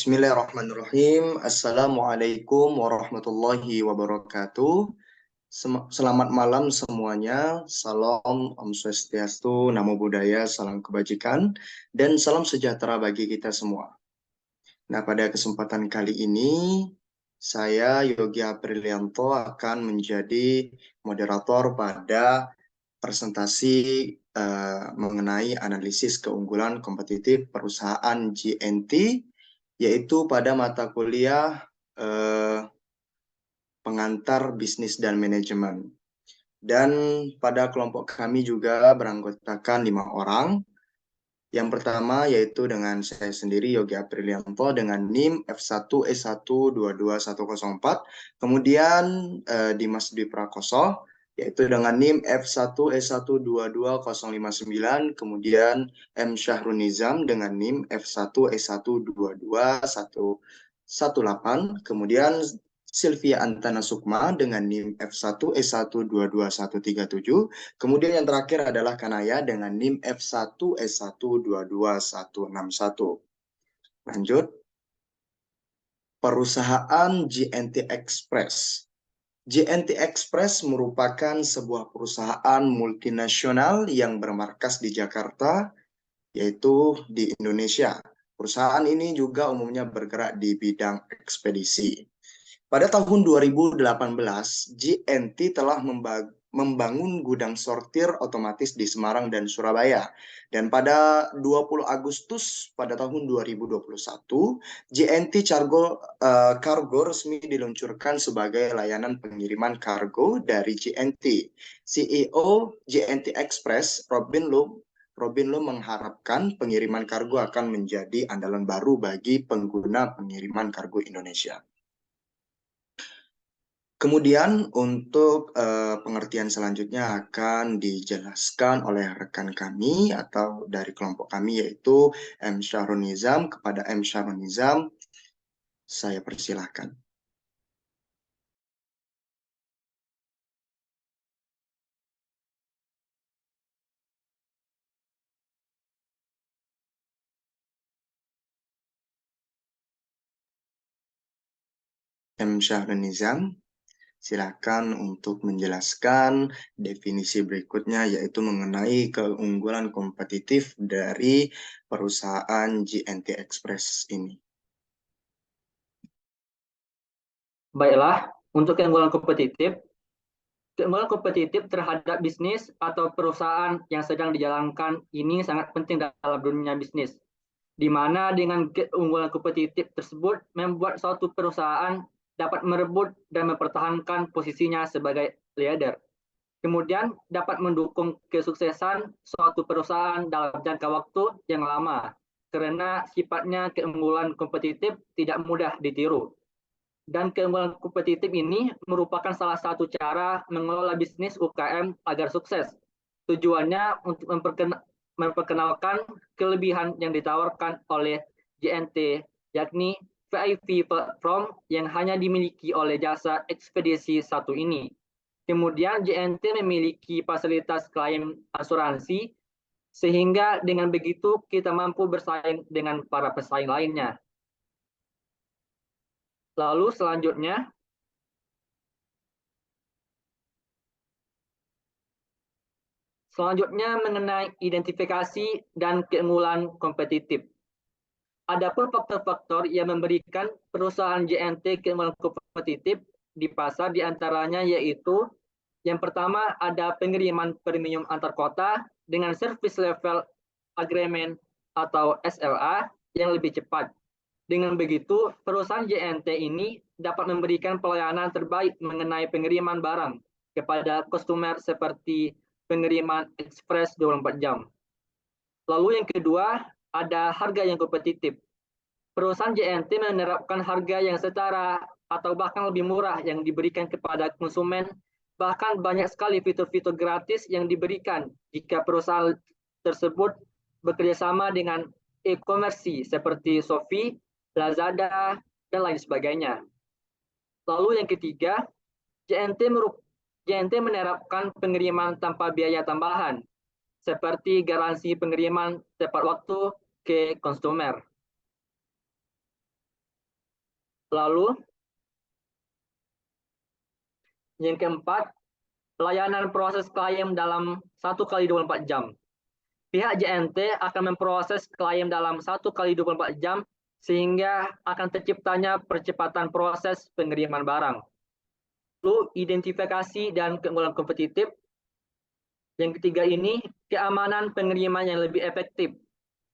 Bismillahirrahmanirrahim. Assalamualaikum warahmatullahi wabarakatuh. Selamat malam semuanya. Salam Om Swastiastu, Namo Buddhaya, salam kebajikan, dan salam sejahtera bagi kita semua. Nah, pada kesempatan kali ini, saya Yogi Aprilianto akan menjadi moderator pada presentasi mengenai analisis keunggulan kompetitif perusahaan GNT, yaitu pada mata kuliah pengantar bisnis dan manajemen. Dan pada kelompok kami juga beranggotakan 5 orang. Yang pertama yaitu dengan saya sendiri, Yogi Aprilianto, dengan NIM F1E1222104. Kemudian Dimas Dwi Prakoso, yaitu dengan NIM F1E1222059. Kemudian M. Syahrul Nizam dengan NIM F1E1221118. Kemudian Sylvia Antana Sukma dengan NIM F1E1222137. Kemudian yang terakhir adalah Kanaya dengan NIM F1E1222161. Lanjut. Perusahaan GNT Express. GNT Express merupakan sebuah perusahaan multinasional yang bermarkas di Jakarta, yaitu di Indonesia. Perusahaan ini juga umumnya bergerak di bidang ekspedisi. Pada tahun 2018, GNT telah membangun gudang sortir otomatis di Semarang dan Surabaya. Dan pada 20 Agustus pada tahun 2021, GNT Cargo resmi diluncurkan sebagai layanan pengiriman kargo dari GNT. CEO GNT Express, Robin Lo mengharapkan pengiriman kargo akan menjadi andalan baru bagi pengguna pengiriman kargo Indonesia. Kemudian untuk pengertian selanjutnya akan dijelaskan oleh rekan kami atau dari kelompok kami, yaitu M. Syahrul Nizam. Kepada M. Syahrul Nizam, saya persilahkan. M. Syahrul Nizam, silakan untuk menjelaskan definisi berikutnya, yaitu mengenai keunggulan kompetitif dari perusahaan GNT Express ini. Baiklah, untuk keunggulan kompetitif terhadap bisnis atau perusahaan yang sedang dijalankan ini sangat penting dalam dunia bisnis, di mana dengan keunggulan kompetitif tersebut membuat suatu perusahaan dapat merebut dan mempertahankan posisinya sebagai leader. Kemudian dapat mendukung kesuksesan suatu perusahaan dalam jangka waktu yang lama, karena sifatnya keunggulan kompetitif tidak mudah ditiru. Dan keunggulan kompetitif ini merupakan salah satu cara mengelola bisnis UKM agar sukses. Tujuannya untuk memperkenalkan kelebihan yang ditawarkan oleh GNT, yakni VIP platform yang hanya dimiliki oleh jasa ekspedisi satu ini. Kemudian GNT memiliki fasilitas klaim asuransi, sehingga dengan begitu kita mampu bersaing dengan para pesaing lainnya. Lalu selanjutnya mengenai identifikasi dan keunggulan kompetitif. Adapun faktor-faktor yang memberikan perusahaan GNT keunggulan kompetitif di pasar diantaranya yaitu yang pertama ada pengiriman premium antar kota dengan service level agreement atau SLA yang lebih cepat. Dengan begitu, perusahaan GNT ini dapat memberikan pelayanan terbaik mengenai pengiriman barang kepada konsumer seperti pengiriman ekspres 24 jam. Lalu yang kedua, ada harga yang kompetitif. Perusahaan GNT menerapkan harga yang setara atau bahkan lebih murah yang diberikan kepada konsumen. Bahkan banyak sekali fitur-fitur gratis yang diberikan jika perusahaan tersebut bekerjasama dengan e-commerce seperti Shopee, Lazada, dan lain sebagainya. Lalu yang ketiga, GNT menerapkan pengiriman tanpa biaya tambahan, seperti garansi pengiriman tepat waktu ke konsumer. Lalu yang keempat, layanan proses klaim dalam 1 kali 24 jam. Pihak JNT akan memproses klaim dalam 1 kali 24 jam sehingga akan terciptanya percepatan proses pengiriman barang. Lalu identifikasi dan keunggulan kompetitif. Yang ketiga ini, keamanan pengiriman yang lebih efektif.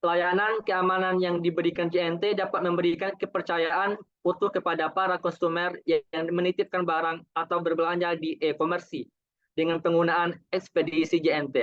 Layanan keamanan yang diberikan JNT dapat memberikan kepercayaan utuh kepada para konsumer yang menitipkan barang atau berbelanja di e-commerce dengan penggunaan ekspedisi JNT,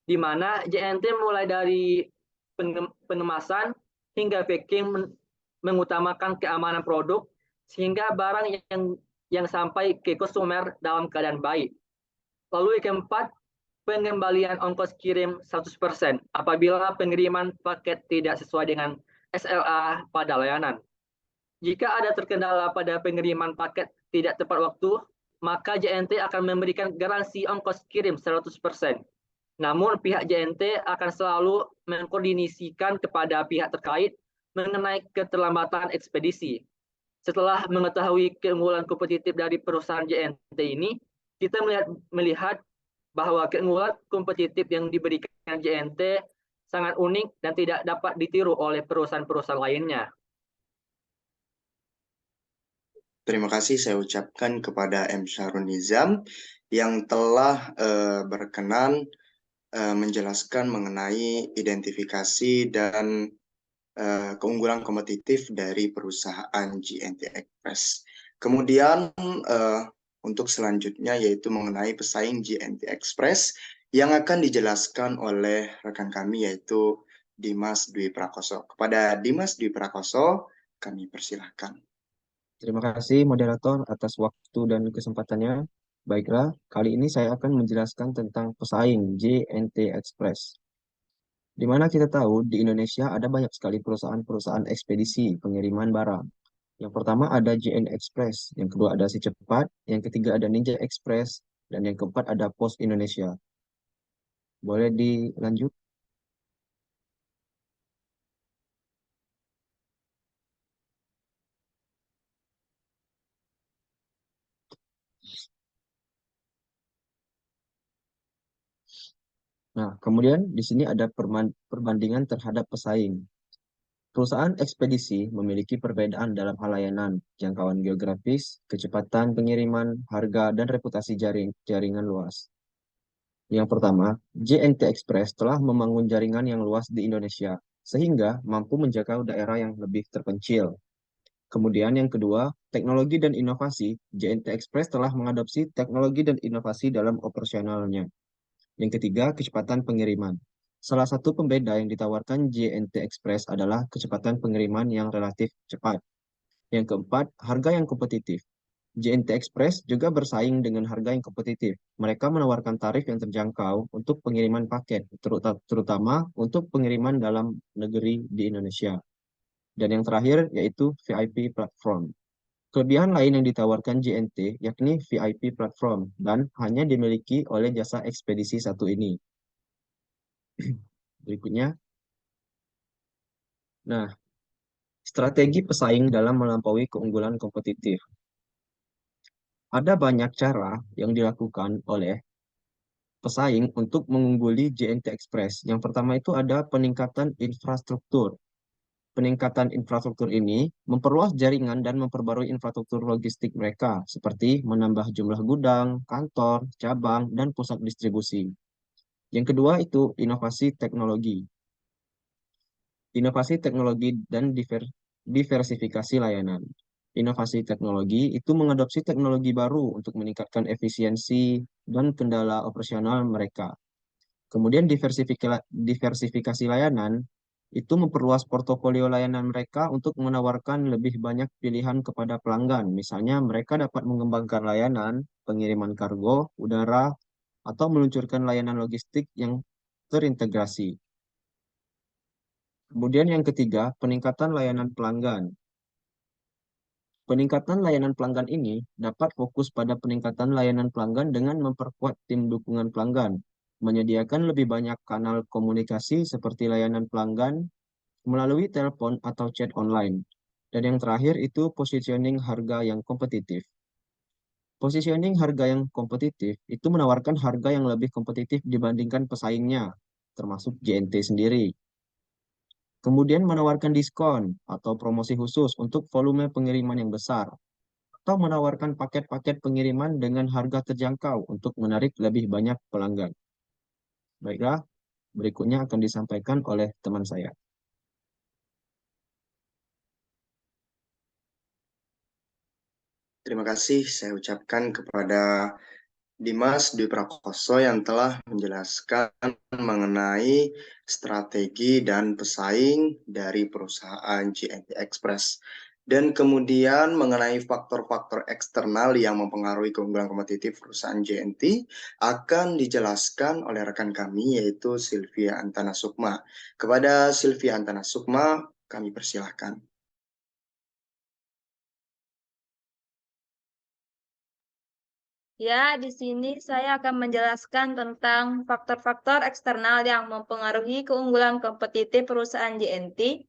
di mana JNT mulai dari pengemasan hingga packing mengutamakan keamanan produk sehingga barang yang sampai ke konsumer dalam keadaan baik. Lalu yang keempat, pengembalian ongkos kirim 100% apabila pengiriman paket tidak sesuai dengan SLA pada layanan. Jika ada terkendala pada pengiriman paket tidak tepat waktu, maka JNT akan memberikan garansi ongkos kirim 100%. Namun pihak JNT akan selalu mengkoordinasikan kepada pihak terkait mengenai keterlambatan ekspedisi. Setelah mengetahui keunggulan kompetitif dari perusahaan JNT ini, kita melihat bahwa keunggulan kompetitif yang diberikan JNT sangat unik dan tidak dapat ditiru oleh perusahaan-perusahaan lainnya. Terima kasih saya ucapkan kepada M. Syahrul Nizam yang telah berkenan menjelaskan mengenai identifikasi dan keunggulan kompetitif dari perusahaan JNT Express. Kemudian untuk selanjutnya yaitu mengenai pesaing JNT Express yang akan dijelaskan oleh rekan kami yaitu Dimas Dwi Prakoso. Kepada Dimas Dwi Prakoso, kami persilahkan. Terima kasih moderator atas waktu dan kesempatannya. Baiklah, kali ini saya akan menjelaskan tentang pesaing JNT Express. Di mana kita tahu di Indonesia ada banyak sekali perusahaan-perusahaan ekspedisi pengiriman barang. Yang pertama ada JNT Express, yang kedua ada Si Cepat, yang ketiga ada Ninja Express, dan yang keempat ada Pos Indonesia. Boleh dilanjut? Nah, kemudian di sini ada perbandingan terhadap pesaing. Perusahaan ekspedisi memiliki perbedaan dalam hal layanan, jangkauan geografis, kecepatan pengiriman, harga, dan reputasi jaringan luas. Yang pertama, JNT Express telah membangun jaringan yang luas di Indonesia, sehingga mampu menjangkau daerah yang lebih terpencil. Kemudian yang kedua, teknologi dan inovasi. JNT Express telah mengadopsi teknologi dan inovasi dalam operasionalnya. Yang ketiga, kecepatan pengiriman. Salah satu pembeda yang ditawarkan JNT Express adalah kecepatan pengiriman yang relatif cepat. Yang keempat, harga yang kompetitif. JNT Express juga bersaing dengan harga yang kompetitif. Mereka menawarkan tarif yang terjangkau untuk pengiriman paket, terutama untuk pengiriman dalam negeri di Indonesia. Dan yang terakhir yaitu VIP platform. Kelebihan lain yang ditawarkan JNT yakni VIP platform dan hanya dimiliki oleh jasa ekspedisi satu ini. Berikutnya. Nah, strategi pesaing dalam melampaui keunggulan kompetitif. Ada banyak cara yang dilakukan oleh pesaing untuk mengungguli JNT Express. Yang pertama itu ada peningkatan infrastruktur. Peningkatan infrastruktur ini memperluas jaringan dan memperbarui infrastruktur logistik mereka, seperti menambah jumlah gudang, kantor, cabang, dan pusat distribusi. Yang kedua itu inovasi teknologi. Inovasi teknologi dan diversifikasi layanan. Inovasi teknologi itu mengadopsi teknologi baru untuk meningkatkan efisiensi dan kendala operasional mereka. Kemudian diversifikasi layanan itu memperluas portofolio layanan mereka untuk menawarkan lebih banyak pilihan kepada pelanggan. Misalnya mereka dapat mengembangkan layanan pengiriman kargo, udara, atau meluncurkan layanan logistik yang terintegrasi. Kemudian yang ketiga, peningkatan layanan pelanggan. Peningkatan layanan pelanggan ini dapat fokus pada peningkatan layanan pelanggan dengan memperkuat tim dukungan pelanggan, menyediakan lebih banyak kanal komunikasi seperti layanan pelanggan melalui telepon atau chat online, Dan yang terakhir itu positioning harga yang kompetitif. Positioning harga yang kompetitif itu menawarkan harga yang lebih kompetitif dibandingkan pesaingnya, termasuk JNT sendiri. Kemudian menawarkan diskon atau promosi khusus untuk volume pengiriman yang besar, atau menawarkan paket-paket pengiriman dengan harga terjangkau untuk menarik lebih banyak pelanggan. Baiklah, berikutnya akan disampaikan oleh teman saya. Terima kasih saya ucapkan kepada Dimas Dwi Prakoso yang telah menjelaskan mengenai strategi dan pesaing dari perusahaan JNT Express. Dan kemudian mengenai faktor-faktor eksternal yang mempengaruhi keunggulan kompetitif perusahaan JNT akan dijelaskan oleh rekan kami yaitu Sylvia Antana Sukma. Kepada Sylvia Antana Sukma, kami persilahkan. Ya, di sini saya akan menjelaskan tentang faktor-faktor eksternal yang mempengaruhi keunggulan kompetitif perusahaan JNT,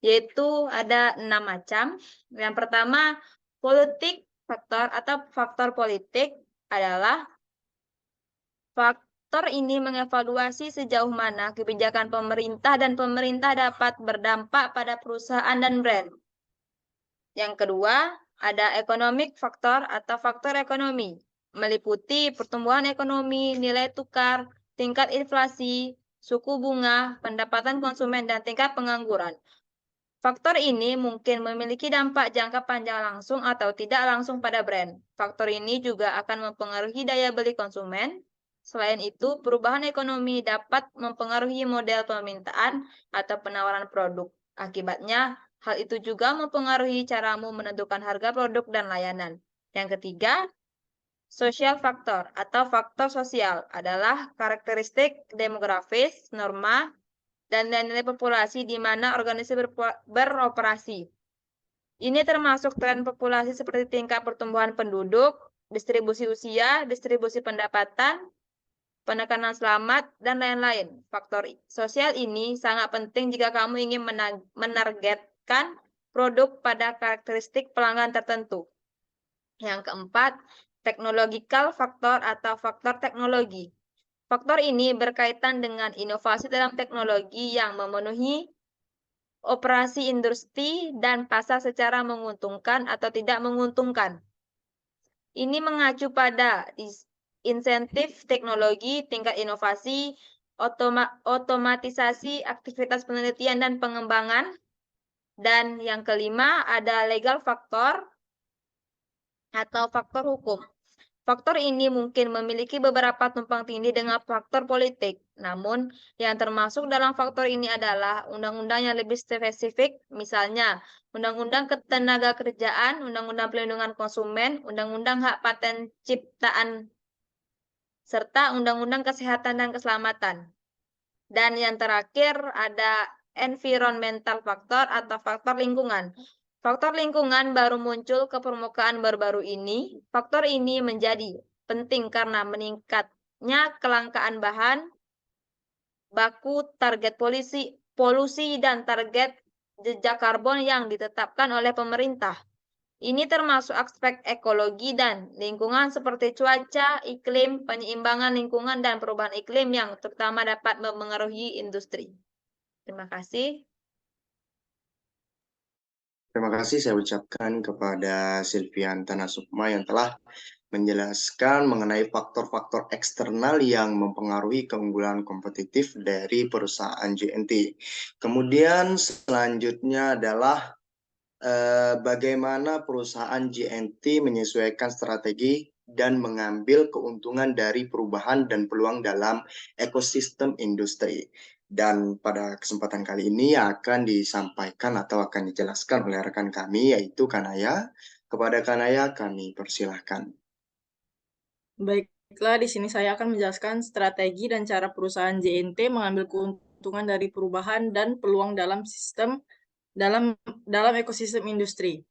yaitu ada 6 macam. Yang pertama, politik faktor atau faktor politik adalah faktor ini mengevaluasi sejauh mana kebijakan pemerintah dan pemerintah dapat berdampak pada perusahaan dan brand. Yang kedua, ada economic faktor atau faktor ekonomi, meliputi pertumbuhan ekonomi, nilai tukar, tingkat inflasi, suku bunga, pendapatan konsumen, dan tingkat pengangguran. Faktor ini mungkin memiliki dampak jangka panjang langsung atau tidak langsung pada brand. Faktor ini juga akan mempengaruhi daya beli konsumen. Selain itu, perubahan ekonomi dapat mempengaruhi model permintaan atau penawaran produk. Akibatnya, hal itu juga mempengaruhi caramu menentukan harga produk dan layanan. Yang ketiga, social factor atau faktor sosial adalah karakteristik demografis, norma, dan nilai populasi di mana organisasi beroperasi. Ini termasuk tren populasi seperti tingkat pertumbuhan penduduk, distribusi usia, distribusi pendapatan, penekanan selamat, dan lain-lain. Faktor sosial ini sangat penting jika kamu ingin menargetkan produk pada karakteristik pelanggan tertentu. Yang keempat, technological factor atau faktor teknologi. Faktor ini berkaitan dengan inovasi dalam teknologi yang memenuhi operasi industri dan pasar secara menguntungkan atau tidak menguntungkan. Ini mengacu pada insentif teknologi, tingkat inovasi, otomatisasi aktivitas penelitian dan pengembangan. Dan yang kelima ada legal factor atau faktor hukum. Faktor ini mungkin memiliki beberapa tumpang tindih dengan faktor politik. Namun, yang termasuk dalam faktor ini adalah undang-undang yang lebih spesifik, misalnya Undang-Undang Ketenagakerjaan, Undang-Undang Perlindungan Konsumen, Undang-Undang Hak Paten Ciptaan, serta Undang-Undang Kesehatan dan Keselamatan. Dan yang terakhir ada environmental factor atau faktor lingkungan. Faktor lingkungan baru muncul ke permukaan baru-baru ini. Faktor ini menjadi penting karena meningkatnya kelangkaan bahan baku, target polusi dan target jejak karbon yang ditetapkan oleh pemerintah. Ini termasuk aspek ekologi dan lingkungan seperti cuaca, iklim, penyeimbangan lingkungan, dan perubahan iklim yang terutama dapat mempengaruhi industri. Terima kasih. Terima kasih saya ucapkan kepada Sylvia Antana Sukma yang telah menjelaskan mengenai faktor-faktor eksternal yang mempengaruhi keunggulan kompetitif dari perusahaan JNT. Kemudian selanjutnya adalah bagaimana perusahaan JNT menyesuaikan strategi dan mengambil keuntungan dari perubahan dan peluang dalam ekosistem industri. Dan pada kesempatan kali ini akan disampaikan atau akan dijelaskan oleh rekan kami yaitu Kanaya. Kepada Kanaya kami persilahkan. Baiklah, di sini saya akan menjelaskan strategi dan cara perusahaan JNT mengambil keuntungan dari perubahan dan peluang dalam ekosistem industri.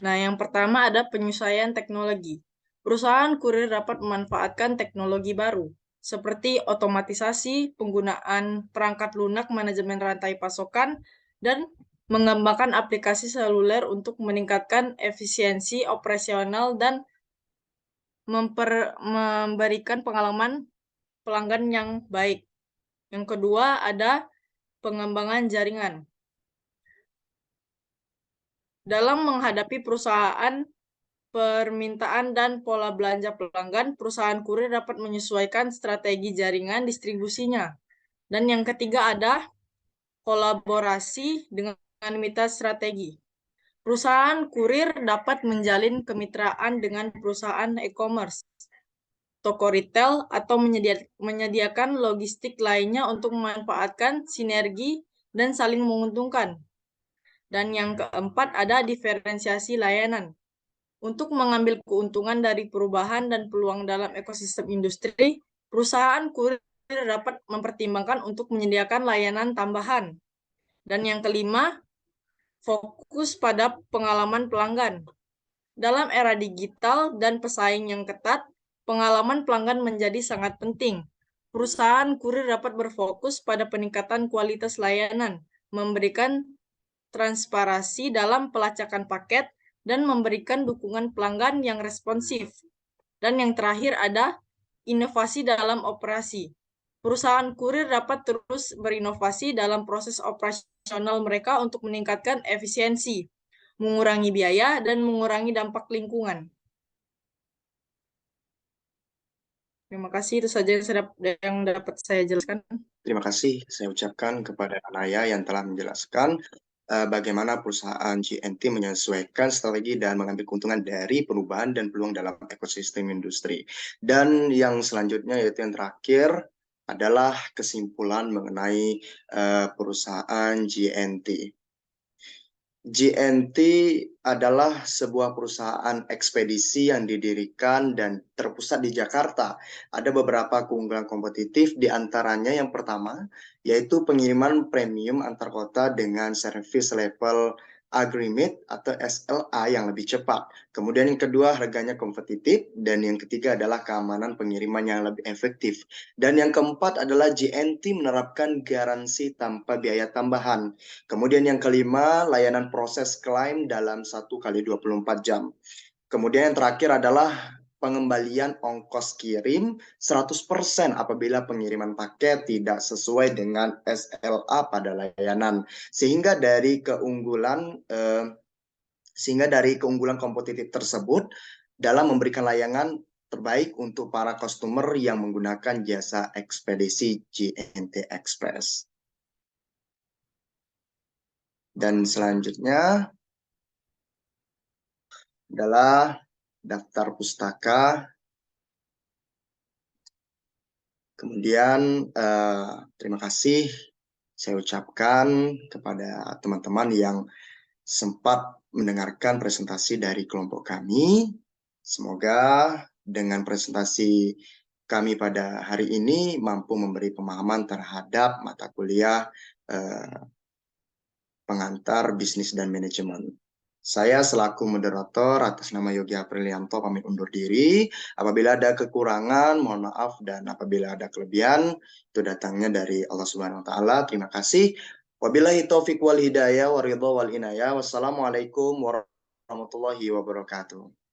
Nah, yang pertama ada penyesuaian teknologi. Perusahaan kurir dapat memanfaatkan teknologi baru, seperti otomatisasi, penggunaan perangkat lunak manajemen rantai pasokan, dan mengembangkan aplikasi seluler untuk meningkatkan efisiensi operasional dan memberikan pengalaman pelanggan yang baik. Yang kedua ada pengembangan jaringan. Dalam menghadapi perusahaan permintaan dan pola belanja pelanggan, perusahaan kurir dapat menyesuaikan strategi jaringan distribusinya. Dan yang ketiga ada kolaborasi dengan mitra strategi. Perusahaan kurir dapat menjalin kemitraan dengan perusahaan e-commerce, toko retail, atau menyediakan logistik lainnya untuk memanfaatkan sinergi dan saling menguntungkan. Dan yang keempat ada diferensiasi layanan. Untuk mengambil keuntungan dari perubahan dan peluang dalam ekosistem industri, perusahaan kurir dapat mempertimbangkan untuk menyediakan layanan tambahan. Dan yang kelima, fokus pada pengalaman pelanggan. Dalam era digital dan pesaing yang ketat, pengalaman pelanggan menjadi sangat penting. Perusahaan kurir dapat berfokus pada peningkatan kualitas layanan, memberikan transparansi dalam pelacakan paket, dan memberikan dukungan pelanggan yang responsif. Dan yang terakhir ada inovasi dalam operasi. Perusahaan kurir dapat terus berinovasi dalam proses operasional mereka untuk meningkatkan efisiensi, mengurangi biaya, dan mengurangi dampak lingkungan. Terima kasih, itu saja yang dapat saya jelaskan. Terima kasih saya ucapkan kepada Anaya yang telah menjelaskan bagaimana perusahaan GNT menyesuaikan strategi dan mengambil keuntungan dari perubahan dan peluang dalam ekosistem industri. Dan yang selanjutnya yaitu yang terakhir adalah kesimpulan mengenai perusahaan GNT. GNT adalah sebuah perusahaan ekspedisi yang didirikan dan terpusat di Jakarta. Ada beberapa keunggulan kompetitif, di antaranya yang pertama, yaitu pengiriman premium antar kota dengan service level agreement atau SLA yang lebih cepat. Kemudian yang kedua, harganya kompetitif. Dan yang ketiga adalah keamanan pengiriman yang lebih efektif. Dan yang keempat adalah GNT menerapkan garansi tanpa biaya tambahan. Kemudian yang kelima, layanan proses klaim dalam 1x24 jam. Kemudian yang terakhir adalah pengembalian ongkos kirim 100% apabila pengiriman paket tidak sesuai dengan SLA pada layanan. Sehingga dari keunggulan kompetitif tersebut dalam memberikan layanan terbaik untuk para customer yang menggunakan jasa ekspedisi GNT Express. Dan selanjutnya adalah daftar pustaka. Kemudian terima kasih saya ucapkan kepada teman-teman yang sempat mendengarkan presentasi dari kelompok kami. Semoga dengan presentasi kami pada hari ini mampu memberi pemahaman terhadap mata kuliah pengantar bisnis dan manajemen. Saya selaku moderator atas nama Yogi Aprilianto pamit undur diri. Apabila ada kekurangan, mohon maaf, dan apabila ada kelebihan, itu datangnya dari Allah Subhanahu wa Ta'ala. Terima kasih. Wabillahi taufiq wal hidayah wa ridha wal inayah. Wassalamualaikum warahmatullahi wabarakatuh.